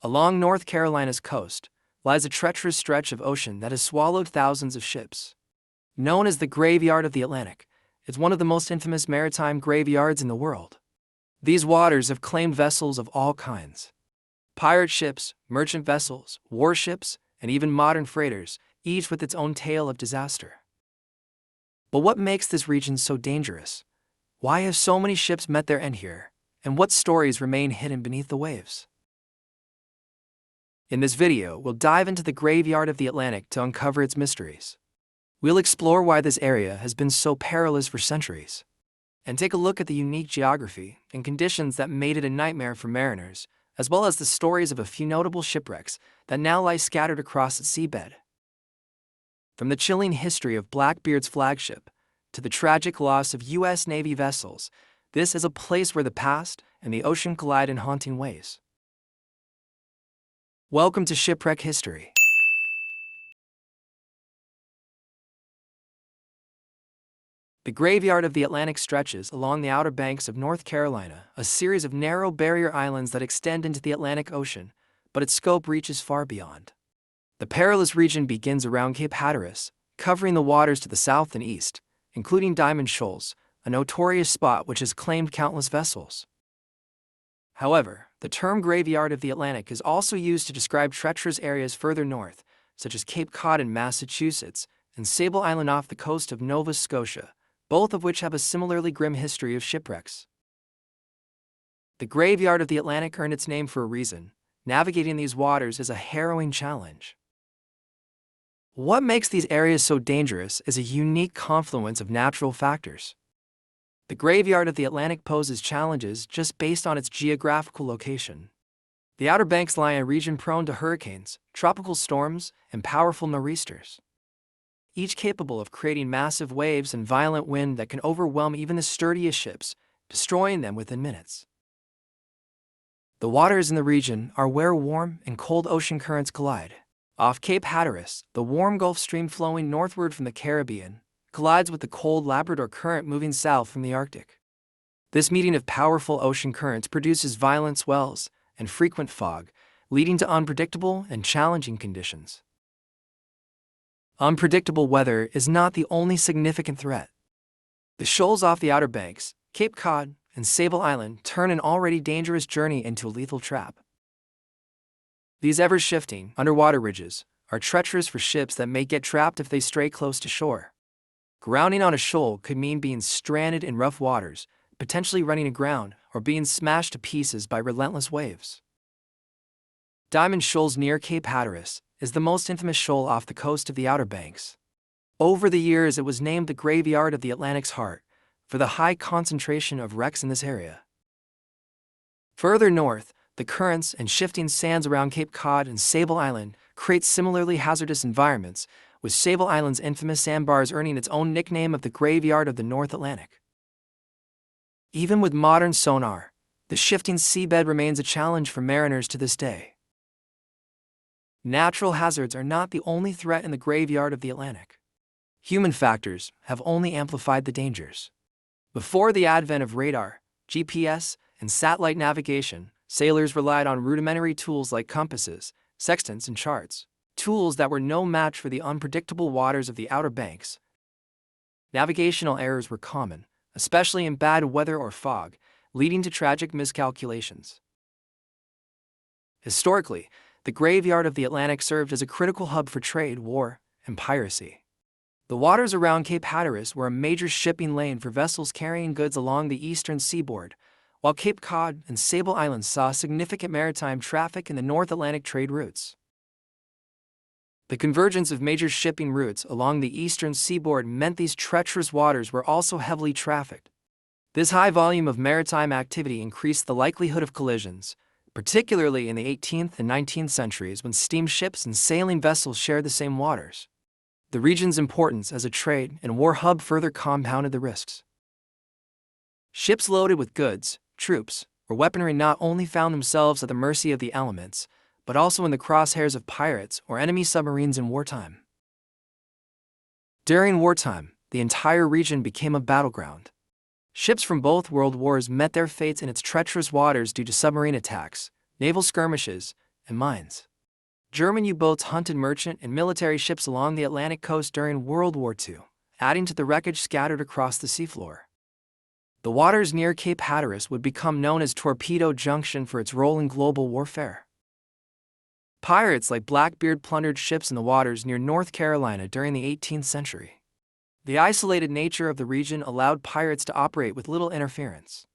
Along North Carolina's coast lies a treacherous stretch of ocean that has swallowed thousands of ships. Known as the Graveyard of the Atlantic, it's one of the most infamous maritime graveyards in the world. These waters have claimed vessels of all kinds. Pirate ships, merchant vessels, warships, and even modern freighters, each with its own tale of disaster. But what makes this region so dangerous? Why have so many ships met their end here? And what stories remain hidden beneath the waves? In this video, we'll dive into the Graveyard of the Atlantic to uncover its mysteries. We'll explore why this area has been so perilous for centuries, and take a look at the unique geography and conditions that made it a nightmare for mariners, as well as the stories of a few notable shipwrecks that now lie scattered across its seabed. From the chilling history of Blackbeard's flagship to the tragic loss of U.S. Navy vessels, this is a place where the past and the ocean collide in haunting ways. Welcome to Shipwreck History. The Graveyard of the Atlantic stretches along the outer banks of North Carolina, a series of narrow barrier islands that extend into the Atlantic Ocean, but its scope reaches far beyond. The perilous region begins around Cape Hatteras, covering the waters to the south and east, including Diamond Shoals, a notorious spot which has claimed countless vessels. However, the term Graveyard of the Atlantic is also used to describe treacherous areas further north, such as Cape Cod in Massachusetts and Sable Island off the coast of Nova Scotia, both of which have a similarly grim history of shipwrecks. The Graveyard of the Atlantic earned its name for a reason. Navigating these waters is a harrowing challenge. What makes these areas so dangerous is a unique confluence of natural factors. The Graveyard of the Atlantic poses challenges just based on its geographical location. The Outer Banks lie in a region prone to hurricanes, tropical storms, and powerful nor'easters, each capable of creating massive waves and violent wind that can overwhelm even the sturdiest ships, destroying them within minutes. The waters in the region are where warm and cold ocean currents collide. Off Cape Hatteras, the warm Gulf Stream flowing northward from the Caribbean collides with the cold Labrador Current moving south from the Arctic. This meeting of powerful ocean currents produces violent swells and frequent fog, leading to unpredictable and challenging conditions. Unpredictable weather is not the only significant threat. The shoals off the Outer Banks, Cape Cod, and Sable Island turn an already dangerous journey into a lethal trap. These ever-shifting, underwater ridges are treacherous for ships that may get trapped if they stray close to shore. Grounding on a shoal could mean being stranded in rough waters, potentially running aground, or being smashed to pieces by relentless waves. Diamond Shoals near Cape Hatteras is the most infamous shoal off the coast of the Outer Banks. Over the years, it was named the Graveyard of the Atlantic's Heart for the high concentration of wrecks in this area. Further north, the currents and shifting sands around Cape Cod and Sable Island create similarly hazardous environments, with Sable Island's infamous sandbars earning its own nickname of the Graveyard of the North Atlantic. Even with modern sonar, the shifting seabed remains a challenge for mariners to this day. Natural hazards are not the only threat in the Graveyard of the Atlantic. Human factors have only amplified the dangers. Before the advent of radar, GPS, and satellite navigation, sailors relied on rudimentary tools like compasses, sextants, and charts, tools that were no match for the unpredictable waters of the Outer Banks. Navigational errors were common, especially in bad weather or fog, leading to tragic miscalculations. Historically, the Graveyard of the Atlantic served as a critical hub for trade, war, and piracy. The waters around Cape Hatteras were a major shipping lane for vessels carrying goods along the eastern seaboard, while Cape Cod and Sable Island saw significant maritime traffic in the North Atlantic trade routes. The convergence of major shipping routes along the eastern seaboard meant these treacherous waters were also heavily trafficked. This high volume of maritime activity increased the likelihood of collisions, particularly in the 18th and 19th centuries when steamships and sailing vessels shared the same waters. The region's importance as a trade and war hub further compounded the risks. Ships loaded with goods, troops, or weaponry not only found themselves at the mercy of the elements, but also in the crosshairs of pirates or enemy submarines in wartime. During wartime, the entire region became a battleground. Ships from both world wars met their fates in its treacherous waters due to submarine attacks, naval skirmishes, and mines. German U-boats hunted merchant and military ships along the Atlantic coast during World War II, adding to the wreckage scattered across the seafloor. The waters near Cape Hatteras would become known as Torpedo Junction for its role in global warfare. Pirates like Blackbeard plundered ships in the waters near North Carolina during the 18th century. The isolated nature of the region allowed pirates to operate with little interference.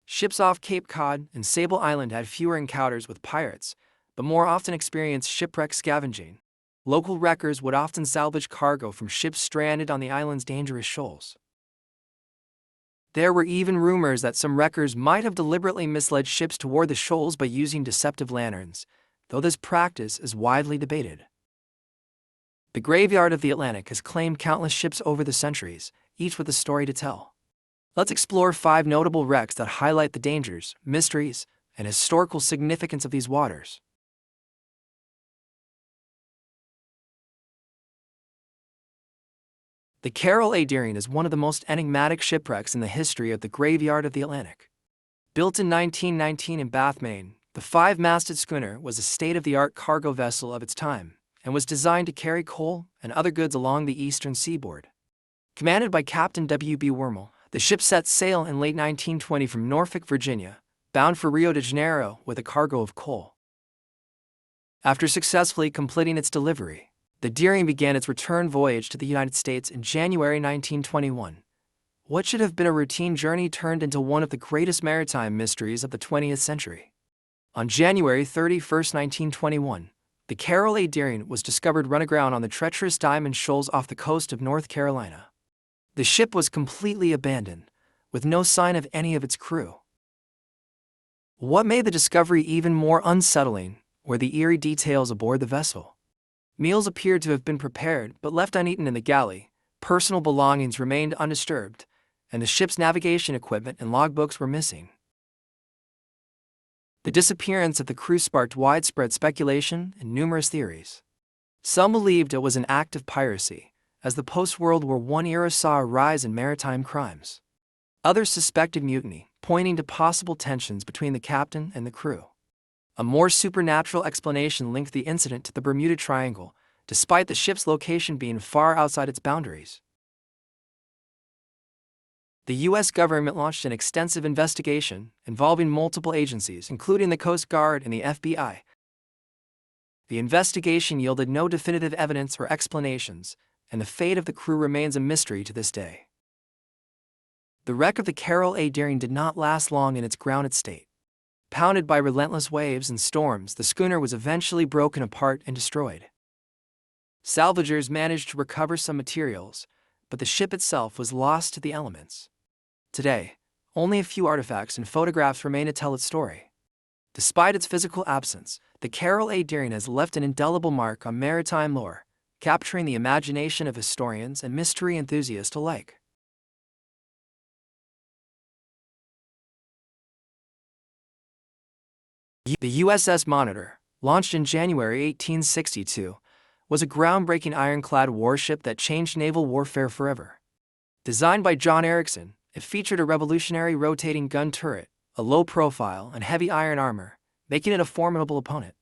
Ships off Cape Cod and Sable Island had fewer encounters with pirates, but more often experienced shipwreck scavenging. Local wreckers would often salvage cargo from ships stranded on the island's dangerous shoals. There were even rumors that some wreckers might have deliberately misled ships toward the shoals by using deceptive lanterns, though this practice is widely debated. The graveyard of the Atlantic has claimed countless ships over the centuries, each with a story to tell. Let's explore 5 notable wrecks that highlight the dangers, mysteries, and historical significance of these waters. The Carol Aaran is one of the most enigmatic shipwrecks in the history of the graveyard of the Atlantic. Built in 1919 in Bath, Maine, the 5-masted schooner was a state-of-the-art cargo vessel of its time and was designed to carry coal and other goods along the eastern seaboard. Commanded by Captain W.B. Wormel, the ship set sail in late 1920 from Norfolk, Virginia, bound for Rio de Janeiro with a cargo of coal. After successfully completing its delivery, the Deering began its return voyage to the United States in January 1921. What should have been a routine journey turned into one of the greatest maritime mysteries of the 20th century. On January 31, 1921, the Carol Aaran was discovered run aground on the treacherous Diamond Shoals off the coast of North Carolina. The ship was completely abandoned, with no sign of any of its crew. What made the discovery even more unsettling were the eerie details aboard the vessel. Meals appeared to have been prepared but left uneaten in the galley, personal belongings remained undisturbed, and the ship's navigation equipment and logbooks were missing. The disappearance of the crew sparked widespread speculation and numerous theories. Some believed it was an act of piracy, as the post-World War I era saw a rise in maritime crimes. Others suspected mutiny, pointing to possible tensions between the captain and the crew. A more supernatural explanation linked the incident to the Bermuda Triangle, despite the ship's location being far outside its boundaries. The U.S. government launched an extensive investigation involving multiple agencies, including the Coast Guard and the FBI. The investigation yielded no definitive evidence or explanations, and the fate of the crew remains a mystery to this day. The wreck of the Carol Aaran did not last long in its grounded state. Pounded by relentless waves and storms, the schooner was eventually broken apart and destroyed. Salvagers managed to recover some materials, but the ship itself was lost to the elements. Today, only a few artifacts and photographs remain to tell its story. Despite its physical absence, the Carol Aaran has left an indelible mark on maritime lore, capturing the imagination of historians and mystery enthusiasts alike. The USS Monitor, launched in January 1862, was a groundbreaking ironclad warship that changed naval warfare forever. Designed by John Erickson, it featured a revolutionary rotating gun turret, a low profile, and heavy iron armor, making it a formidable opponent.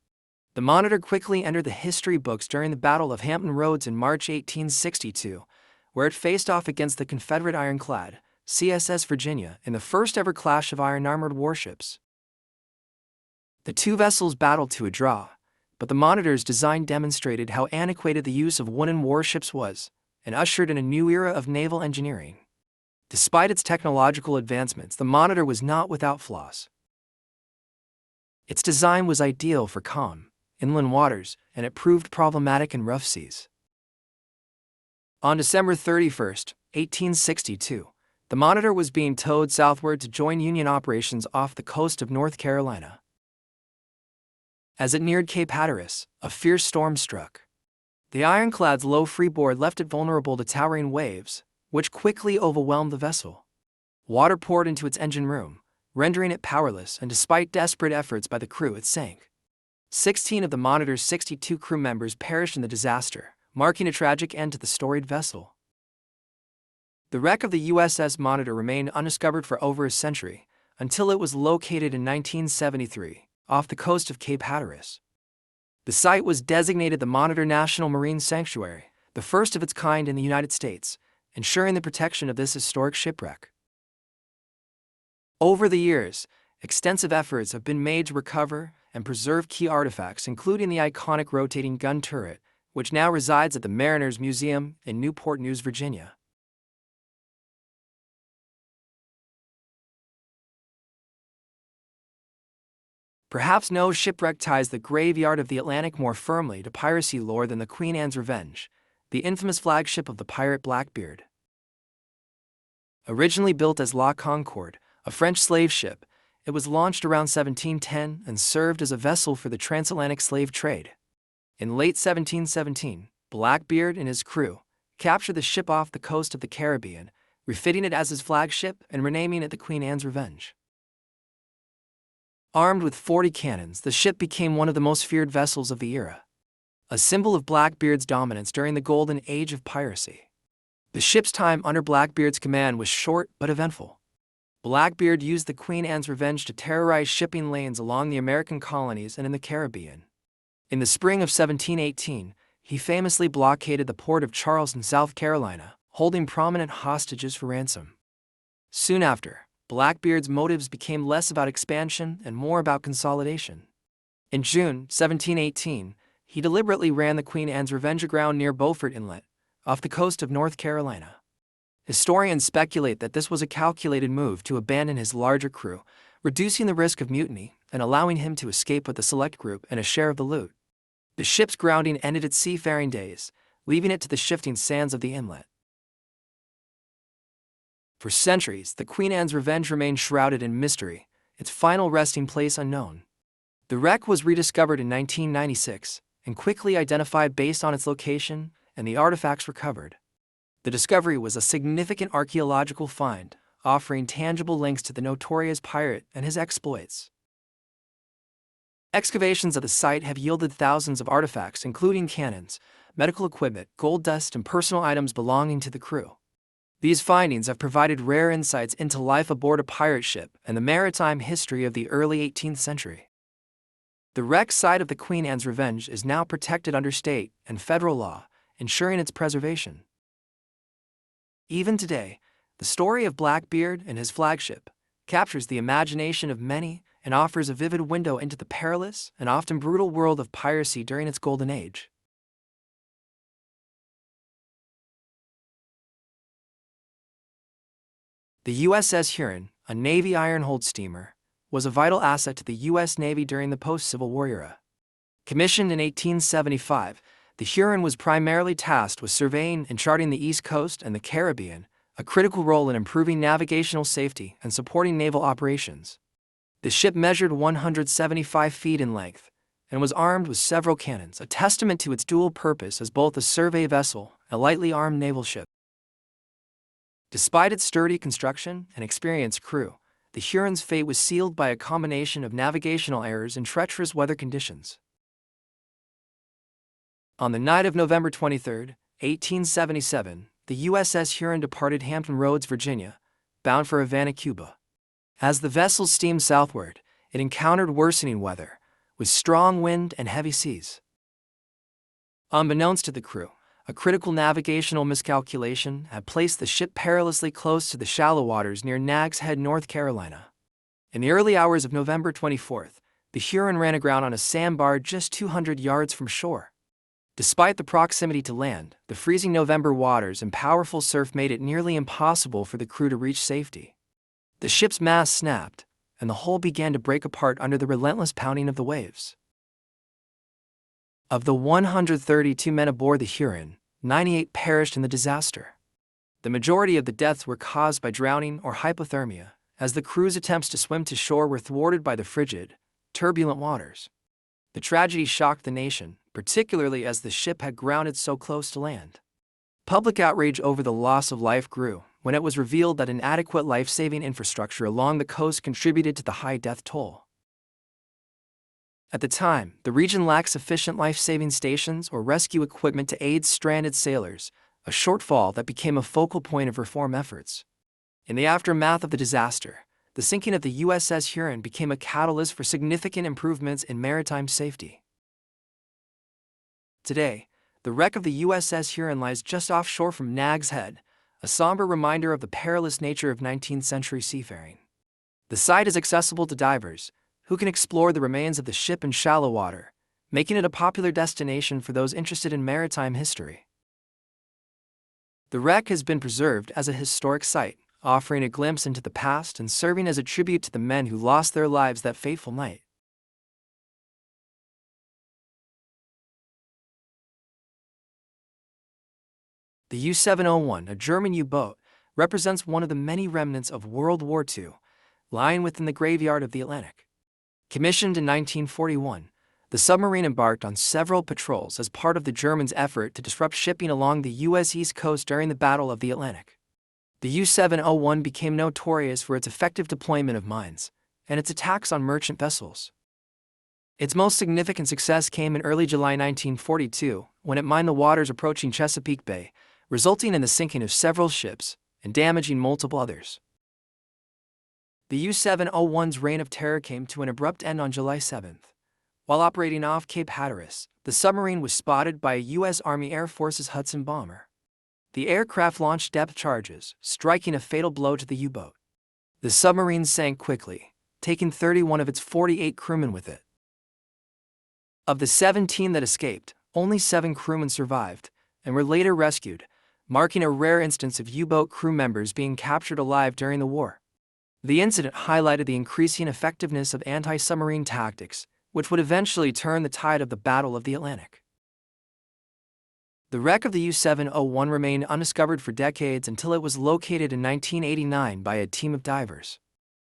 The Monitor quickly entered the history books during the Battle of Hampton Roads in March 1862, where it faced off against the Confederate ironclad, CSS Virginia, in the first-ever clash of iron-armored warships. The two vessels battled to a draw, but the Monitor's design demonstrated how antiquated the use of wooden warships was, and ushered in a new era of naval engineering. Despite its technological advancements, the Monitor was not without flaws. Its design was ideal for calm, inland waters, and it proved problematic in rough seas. On December 31, 1862, the Monitor was being towed southward to join Union operations off the coast of North Carolina. As it neared Cape Hatteras, a fierce storm struck. The ironclad's low freeboard left it vulnerable to towering waves, which quickly overwhelmed the vessel. Water poured into its engine room, rendering it powerless, and despite desperate efforts by the crew, it sank. 16 of the Monitor's 62 crew members perished in the disaster, marking a tragic end to the storied vessel. The wreck of the USS Monitor remained undiscovered for over a century, until it was located in 1973, off the coast of Cape Hatteras. The site was designated the Monitor National Marine Sanctuary, the first of its kind in the United States, ensuring the protection of this historic shipwreck. Over the years, extensive efforts have been made to recover and preserve key artifacts, including the iconic rotating gun turret, which now resides at the Mariners Museum in Newport News, Virginia. Perhaps no shipwreck ties the graveyard of the Atlantic more firmly to piracy lore than the Queen Anne's Revenge, the infamous flagship of the pirate Blackbeard. Originally built as La Concorde, a French slave ship, it was launched around 1710 and served as a vessel for the transatlantic slave trade. In late 1717, Blackbeard and his crew captured the ship off the coast of the Caribbean, refitting it as his flagship and renaming it the Queen Anne's Revenge. Armed with 40 cannons, the ship became one of the most feared vessels of the era, a symbol of Blackbeard's dominance during the golden age of piracy. The ship's time under Blackbeard's command was short but eventful. Blackbeard used the Queen Anne's Revenge to terrorize shipping lanes along the American colonies and in the Caribbean. In the spring of 1718, he famously blockaded the port of Charleston, South Carolina, holding prominent hostages for ransom. Soon after, Blackbeard's motives became less about expansion and more about consolidation. In June 1718, he deliberately ran the Queen Anne's Revenge aground near Beaufort Inlet, off the coast of North Carolina. Historians speculate that this was a calculated move to abandon his larger crew, reducing the risk of mutiny and allowing him to escape with a select group and a share of the loot. The ship's grounding ended its seafaring days, leaving it to the shifting sands of the inlet. For centuries, the Queen Anne's Revenge remained shrouded in mystery, its final resting place unknown. The wreck was rediscovered in 1996 and quickly identified based on its location and the artifacts recovered. The discovery was a significant archaeological find, offering tangible links to the notorious pirate and his exploits. Excavations at the site have yielded thousands of artifacts, including cannons, medical equipment, gold dust, and personal items belonging to the crew. These findings have provided rare insights into life aboard a pirate ship and the maritime history of the early 18th century. The wreck site of the Queen Anne's Revenge is now protected under state and federal law, ensuring its preservation. Even today, the story of Blackbeard and his flagship captures the imagination of many and offers a vivid window into the perilous and often brutal world of piracy during its golden age. The USS Huron, a Navy iron-hold steamer, was a vital asset to the U.S. Navy during the post-Civil War era. Commissioned in 1875, the Huron was primarily tasked with surveying and charting the East Coast and the Caribbean, a critical role in improving navigational safety and supporting naval operations. The ship measured 175 feet in length and was armed with several cannons, a testament to its dual purpose as both a survey vessel and a lightly armed naval ship. Despite its sturdy construction and experienced crew, the Huron's fate was sealed by a combination of navigational errors and treacherous weather conditions. On the night of November 23, 1877, the USS Horan departed Hampton Roads, Virginia, bound for Havana, Cuba. As the vessel steamed southward, it encountered worsening weather, with strong wind and heavy seas. Unbeknownst to the crew, a critical navigational miscalculation had placed the ship perilously close to the shallow waters near Nags Head, North Carolina. In the early hours of November 24, the Huron ran aground on a sandbar just 200 yards from shore. Despite the proximity to land, the freezing November waters and powerful surf made it nearly impossible for the crew to reach safety. The ship's mast snapped, and the hull began to break apart under the relentless pounding of the waves. Of the 132 men aboard the Huron, 98 perished in the disaster. The majority of the deaths were caused by drowning or hypothermia, as the crew's attempts to swim to shore were thwarted by the frigid, turbulent waters. The tragedy shocked the nation, particularly as the ship had grounded so close to land. Public outrage over the loss of life grew when it was revealed that inadequate life-saving infrastructure along the coast contributed to the high death toll. At the time, the region lacked sufficient life-saving stations or rescue equipment to aid stranded sailors, a shortfall that became a focal point of reform efforts. In the aftermath of the disaster, the sinking of the USS Horan became a catalyst for significant improvements in maritime safety. Today, the wreck of the USS Horan lies just offshore from Nag's Head, a somber reminder of the perilous nature of 19th-century seafaring. The site is accessible to divers, who can explore the remains of the ship in shallow water, making it a popular destination for those interested in maritime history. The wreck has been preserved as a historic site, offering a glimpse into the past and serving as a tribute to the men who lost their lives that fateful night. The U-701, a German U-boat, represents one of the many remnants of World War II, lying within the graveyard of the Atlantic. Commissioned in 1941, the submarine embarked on several patrols as part of the Germans' effort to disrupt shipping along the U.S. East Coast during the Battle of the Atlantic. The U-701 became notorious for its effective deployment of mines and its attacks on merchant vessels. Its most significant success came in early July 1942, when it mined the waters approaching Chesapeake Bay, resulting in the sinking of several ships and damaging multiple others. The U-701's reign of terror came to an abrupt end on July 7th. While operating off Cape Hatteras, the submarine was spotted by a U.S. Army Air Force's Hudson bomber. The aircraft launched depth charges, striking a fatal blow to the U-boat. The submarine sank quickly, taking 31 of its 48 crewmen with it. Of the 17 that escaped, only 7 crewmen survived and were later rescued, marking a rare instance of U-boat crew members being captured alive during the war. The incident highlighted the increasing effectiveness of anti-submarine tactics, which would eventually turn the tide of the Battle of the Atlantic. The wreck of the U-701 remained undiscovered for decades until it was located in 1989 by a team of divers.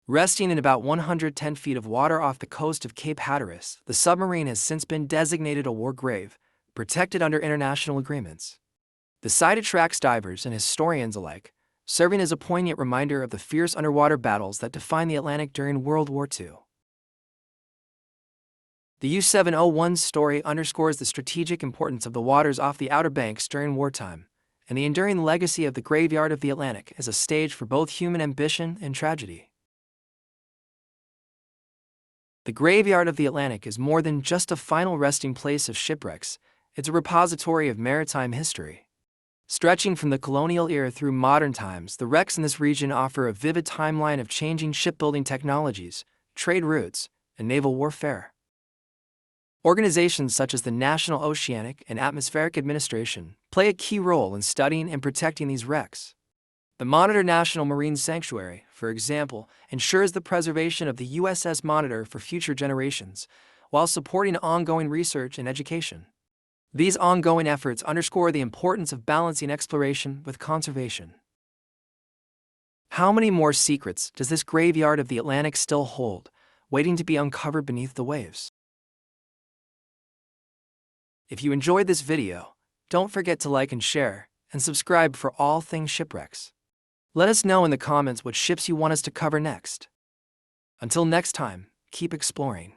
Resting in about 110 feet of water off the coast of Cape Hatteras, the submarine has since been designated a war grave, protected under international agreements. The site attracts divers and historians alike, serving as a poignant reminder of the fierce underwater battles that defined the Atlantic during World War II. The U-701's story underscores the strategic importance of the waters off the Outer Banks during wartime, and the enduring legacy of the graveyard of the Atlantic as a stage for both human ambition and tragedy. The graveyard of the Atlantic is more than just a final resting place of shipwrecks, it's a repository of maritime history. Stretching from the colonial era through modern times, the wrecks in this region offer a vivid timeline of changing shipbuilding technologies, trade routes, and naval warfare. Organizations such as the National Oceanic and Atmospheric Administration play a key role in studying and protecting these wrecks. The Monitor National Marine Sanctuary, for example, ensures the preservation of the USS Monitor for future generations, while supporting ongoing research and education. These ongoing efforts underscore the importance of balancing exploration with conservation. How many more secrets does this graveyard of the Atlantic still hold, waiting to be uncovered beneath the waves? If you enjoyed this video, don't forget to like and share, and subscribe for all things shipwrecks. Let us know in the comments what ships you want us to cover next. Until next time, keep exploring.